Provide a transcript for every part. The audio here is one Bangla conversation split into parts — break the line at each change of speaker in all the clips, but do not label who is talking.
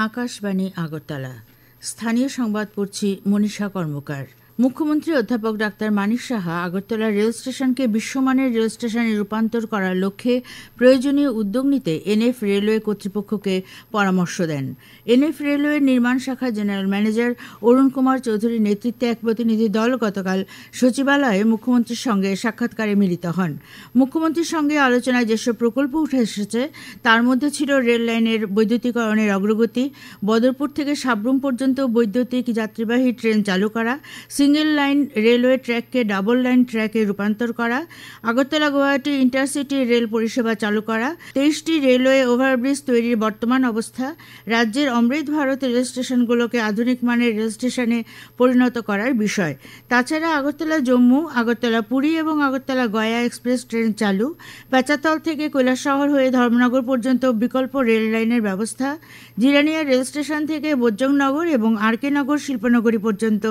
আকাশবাণী আগরতলা। স্থানীয় সংবাদ পড়ছি মনীষা কর্মকার। মুখ্যমন্ত্রী অধ্যাপক ডাক্তার মানিক সাহা আগরতলা রেল স্টেশনকে বিশ্বমানের রেল স্টেশনে রূপান্তর করার লক্ষ্যে প্রয়োজনীয় উদ্যোগ নিতে এনএফ রেলওয়ে কর্তৃপক্ষকে পরামর্শ দেন। এনএফ রেলওয়ের নির্মাণ শাখার জেনারেল ম্যানেজার অরুণ কুমার চৌধুরীর নেতৃত্বে এক প্রতিনিধি দল গতকাল সচিবালয়ে মুখ্যমন্ত্রীর সঙ্গে সাক্ষাৎকারে মিলিত হন। মুখ্যমন্ত্রীর সঙ্গে আলোচনায় যেসব প্রকল্প উঠে এসেছে তার মধ্যে ছিল রেল লাইনের বৈদ্যুতিকরণের অগ্রগতি, বদরপুর থেকে সাবরুম পর্যন্ত বৈদ্যুতিক যাত্রীবাহী ট্রেন চালু করা, সিঙ্গেল লাইন রেলওয়ে ট্র্যাককে ডাবল লাইন ট্র্যাকে রূপান্তর করা, আগরতলা গুয়াহাটি ইন্টারসিটি রেল পরিষেবা চালু করা, 23টি রেলওয়ে ওভারব্রিজ তৈরির বর্তমান অবস্থা, রাজ্যের অমৃত ভারত রেল স্টেশনগুলোকে আধুনিক মানের রেল স্টেশনে পরিণত করার বিষয়। তাছাড়া আগরতলা জম্মু, আগরতলা পুরী এবং আগরতলা গয়া এক্সপ্রেস ট্রেন চালু, পেঁচাতল থেকে কৈলাসহর হয়ে ধর্মনগর পর্যন্ত বিকল্প রেল লাইনের ব্যবস্থা, জিরানিয়া রেল স্টেশন থেকে বৈজংনগর এবং আরকে নগর শিল্পনগরী পর্যন্ত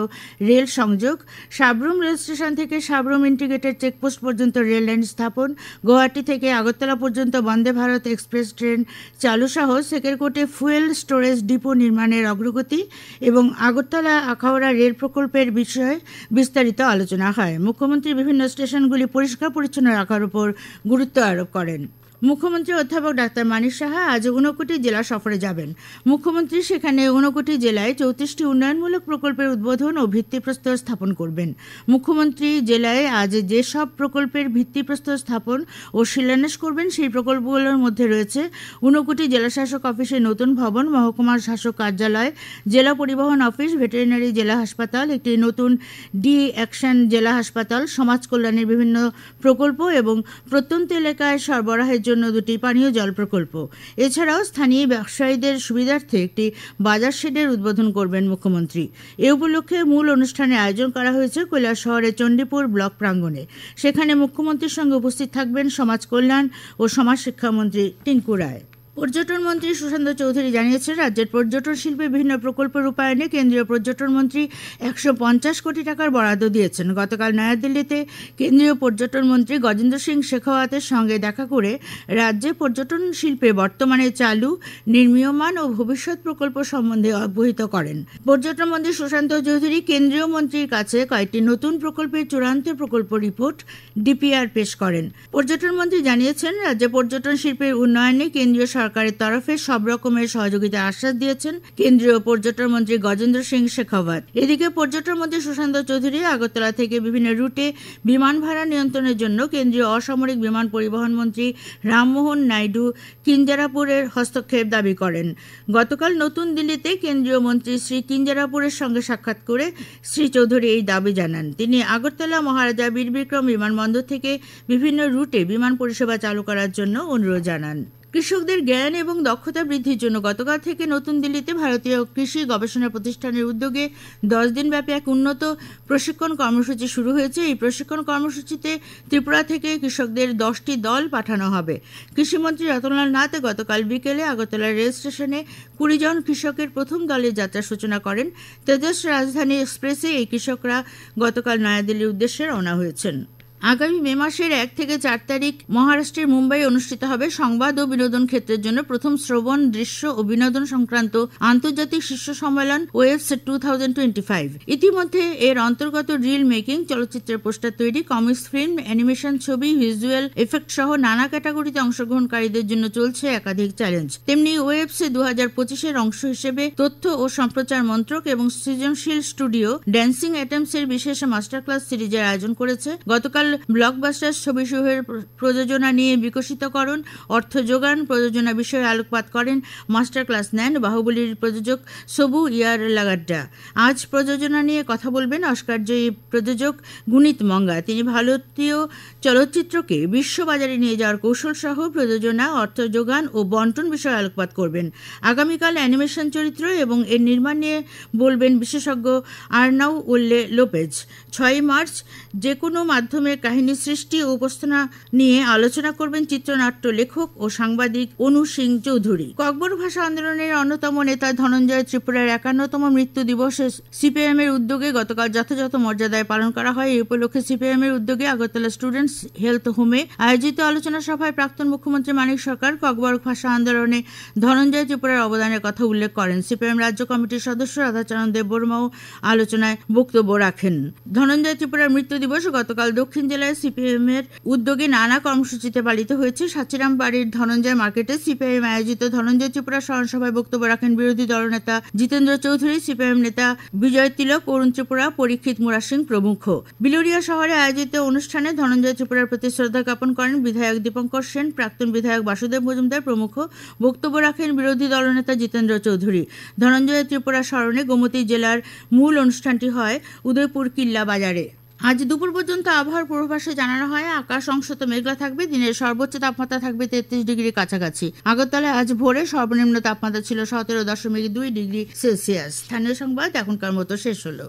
রেল সংযোগ, সাবরুম রেল স্টেশন থেকে সাবরুম ইন্টিগ্রেটেড চেকপোস্ট পর্যন্ত রেল লাইন স্থাপন, গুয়াহাটি থেকে আগরতলা পর্যন্ত বন্দে ভারত এক্সপ্রেস ট্রেন চালু সহ সেকেরকোটে ফুয়েল স্টোরেজ ডিপো নির্মাণের অগ্রগতি এবং আগরতলা আখাউড়া রেল প্রকল্পের বিষয়ে বিস্তারিত আলোচনা হয়। মুখ্যমন্ত্রী বিভিন্ন স্টেশনগুলি পরিষ্কার পরিচ্ছন্ন রাখার উপর গুরুত্ব আরোপ করেন। মুখ্যমন্ত্রী অধ্যাপক ডাক্তার মানিক সাহা আজ 59 জেলা সফরে যাবেন। মুখ্যমন্ত্রী সেখানে 59 জেলায় 34টি উন্নয়নমূলক প্রকল্পের উদ্বোধন ও ভিত্তিপ্রস্তর স্থাপন করবেন। মুখ্যমন্ত্রী জেলায় আজ যেসব প্রকল্পের ভিত্তিপ্রস্তর স্থাপন ও শিলান্যাস করবেন সেই প্রকল্পগুলোর মধ্যে রয়েছে 59 জেলাশাসক অফিসের নতুন ভবন, মহকুমা শাসক কার্যালয়, জেলা পরিবহন অফিস, ভেটেরিনারি জেলা হাসপাতাল, একটি নতুন ডি অ্যাকশন জেলা হাসপাতাল, সমাজ কল্যাণের বিভিন্ন প্রকল্প এবং প্রত্যন্ত এলাকায় সরবরাহের জন্য 2টি পানীয় জল প্রকল্প। এছাড়াও স্থানীয় ব্যবসায়ীদের সুবিধার্থে একটি বাজার শেডের উদ্বোধন করবেন মুখ্যমন্ত্রী। এ উপলক্ষে মূল অনুষ্ঠানের আয়োজন করা হয়েছে কৈলাসহরের চণ্ডীপুর ব্লক প্রাঙ্গণে। সেখানে মুখ্যমন্ত্রীর সঙ্গে উপস্থিত থাকবেন সমাজ কল্যাণ ও সমাজ শিক্ষামন্ত্রী টিঙ্কু রায়। পর্যটন মন্ত্রী সুশান্ত চৌধুরী জানিয়েছেন, রাজ্যের পর্যটন শিল্পে বিভিন্ন প্রকল্প রূপায়ণে কেন্দ্রীয় পর্যটন মন্ত্রী 150 কোটি টাকার বরাদ্দ দিয়েছেন। গতকাল নয়াদিল্লিতে কেন্দ্রীয় পর্যটন মন্ত্রী গজেন্দ্র সিং শেখাওয়াতের সঙ্গে দেখা করে রাজ্যে পর্যটন শিল্পে বর্তমানে চালু, নির্মীয়মান ও ভবিষ্যৎ প্রকল্প সম্বন্ধে অবহিত করেন। পর্যটন মন্ত্রী সুশান্ত চৌধুরী কেন্দ্রীয় মন্ত্রীর কাছে কয়েকটি নতুন প্রকল্পের চূড়ান্ত প্রকল্প রিপোর্ট ডিপিআর পেশ করেন। পর্যটন মন্ত্রী জানিয়েছেন, রাজ্যে পর্যটন শিল্পের উন্নয়নে কেন্দ্রীয় সরকারের তরফে সব রকমের সহযোগিতার আশ্বাস দিয়েছেন কেন্দ্রীয় পর্যটন মন্ত্রী গজেন্দ্র সিং শেখাওয়াত। এদিকে পর্যটন মন্ত্রী সুশান্ত চৌধুরী আগরতলা থেকে বিভিন্ন রুটে বিমান ভাড়া নিয়ন্ত্রণের জন্য কেন্দ্রীয় অসামরিক বিমান পরিবহন মন্ত্রী রামমোহন নাইডু কিঞ্জারাপুরের হস্তক্ষেপ দাবি করেন। গতকাল নতুন দিল্লিতে কেন্দ্রীয় মন্ত্রী শ্রী কিঞ্জারাপুরের সঙ্গে সাক্ষাৎ করে শ্রী চৌধুরী এই দাবি জানান। তিনি আগরতলা মহারাজা বীর বিক্রম বিমানবন্দর থেকে বিভিন্ন রুটে বিমান পরিষেবা চালু করার জন্য অনুরোধ জানান। কৃষকদের জ্ঞান এবং দক্ষতা বৃদ্ধির জন্য গতকাল থেকে নতুন দিল্লিতে ভারতীয় কৃষি গবেষণা প্রতিষ্ঠানের উদ্যোগে 10 দিনব্যাপী এক উন্নত প্রশিক্ষণ কর্মসূচি শুরু হয়েছে। এই প্রশিক্ষণ কর্মসূচিতে ত্রিপুরা থেকে কৃষকদের 10টি দল পাঠানো হবে। কৃষিমন্ত্রী রতনলাল নাথ গতকাল বিকেলে আগরতলা রেল স্টেশনে 20 জন কৃষকের প্রথম দলের যাত্রার সূচনা করেন। তেজস রাজধানী এক্সপ্রেসে এই কৃষকরা গতকাল নয়াদিল্লির উদ্দেশ্যে রওনা হয়েছেন। আগামী মে মাসের 1 থেকে 4 তারিখ মহারাষ্ট্রের মুম্বাই অনুষ্ঠিত হবে সংবাদ ও বিনোদন ক্ষেত্রের জন্য প্রথম শ্রবণ, দৃশ্য ও বিনোদন সংক্রান্ত আন্তর্জাতিক শীর্ষ সম্মেলন ওয়েবস 2025। ইতিমধ্যে এর অন্তর্গত রিল মেকিং, চলচ্চিত্রের পোস্টার তৈরি, কমিক্স, ফিল্ম, অ্যানিমেশন, ছবি, ভিজুয়াল এফেক্ট সহ নানা ক্যাটাগরিতে অংশগ্রহণকারীদের জন্য চলছে একাধিক চ্যালেঞ্জ। তেমনি ওয়েবস 2025-এর অংশ হিসেবে তথ্য ও সম্প্রচার মন্ত্রক এবং সৃজনশীল স্টুডিও ড্যান্সিং অ্যাটেম্পসের বিশেষ মাস্টার ক্লাস সিরিজের আয়োজন করেছে। গতকাল ব্লকবাস্টার ছবিসমূহের প্রযোজনা নিয়ে বিকশিতকরণ, অর্থ যোগান, প্রযোজনা বিষয়ে আলোকপাত করেন, মাস্টার ক্লাস নেন বাহুবলীর প্রযোজক সবু ইয়ার লাগাড্ডা। আজ প্রযোজনা নিয়ে কথা বলবেন অস্কারজয়ী প্রযোজক গুণিত মঙ্গা। তিনি ভারতীয় চলচ্চিত্রকে বিশ্ববাজারে নিয়ে যাওয়ার কৌশল সহ প্রযোজনা, অর্থ যোগান ও বন্টন বিষয়ে আলোকপাত করবেন। আগামীকাল অ্যানিমেশন চরিত্র এবং এর নির্মাণ নিয়ে বলবেন বিশেষজ্ঞ আর্নাউ উল্লে লোপেজ। 6 মার্চ যে কোনো মাধ্যমে কাহিনী সৃষ্টি ও উপস্থাপনা নিয়ে আলোচনা করবেন চিত্রনাট্য লেখক ও সাংবাদিক অনু সিং চৌধুরী। ককবর ভাষা আন্দোলনের অন্যতম নেতা ধনঞ্জয় ত্রিপুরার 51তম মৃত্যু দিবসে সিপিআইএম এর উদ্যোগে গতকাল যথাযথ মর্যাদায় পালন করা হয়। এই উপলক্ষে সিপিআইএম এর উদ্যোগে আগরতলা স্টুডেন্টস হেলথ হোমে আয়োজিত আলোচনা সভায় প্রাক্তন মুখ্যমন্ত্রী মানিক সরকার ককবর ভাষা আন্দোলনে ধনঞ্জয় ত্রিপুরার অবদানের কথা উল্লেখ করেন। সিপিআইএম রাজ্য কমিটির সদস্য রাধাচরণ দেববর্মাও আলোচনায় বক্তব্য রাখেন। ধনঞ্জয় ত্রিপুরার মৃত্যু দিবস গতকাল দক্ষিণ জেলায় সিপিআইএম এর উদ্যোগে নানা কর্মসূচিতে পালিত হয়েছে। সাচিরাম বাড়ির ধনঞ্জয় মার্কেটে সিপিআইএম আয়োজিত ধনঞ্জয় ত্রিপুরা স্মরণ সভায় বক্তব্য রাখেন বিরোধী দলনেতা জিতেন্দ্র চৌধুরী, সিপিআইএম নেতা বিজয় তিলক, অরুণ ত্রিপুরা, পরীক্ষিত মুরা সিং প্রমুখ। বিলোরিয়া শহরে আয়োজিত অনুষ্ঠানে ধনঞ্জয় ত্রিপুরার প্রতি শ্রদ্ধা জ্ঞাপন করেন বিধায়ক দীপঙ্কর সেন, প্রাক্তন বিধায়ক বাসুদেব মজুমদার প্রমুখ। বক্তব্য রাখেন বিরোধী দলনেতা জিতেন্দ্র চৌধুরী। ধনঞ্জয় ত্রিপুরা স্মরণে গোমতী জেলার মূল অনুষ্ঠানটি হয় উদয়পুর কিল্লা বাজারে। আজ দুপুর পর্যন্ত আবহাওয়ার পূর্বাভাসে জানানো হয় আকাশ অংশত মেঘলা থাকবে, দিনের সর্বোচ্চ তাপমাত্রা থাকবে 33 ডিগ্রি কাছাকাছি। আগরতলায় আজ ভোরে সর্বনিম্ন তাপমাত্রা ছিল 17.2 ডিগ্রি সেলসিয়াস। স্থানীয় সংবাদ এখনকার মতো শেষ হলো।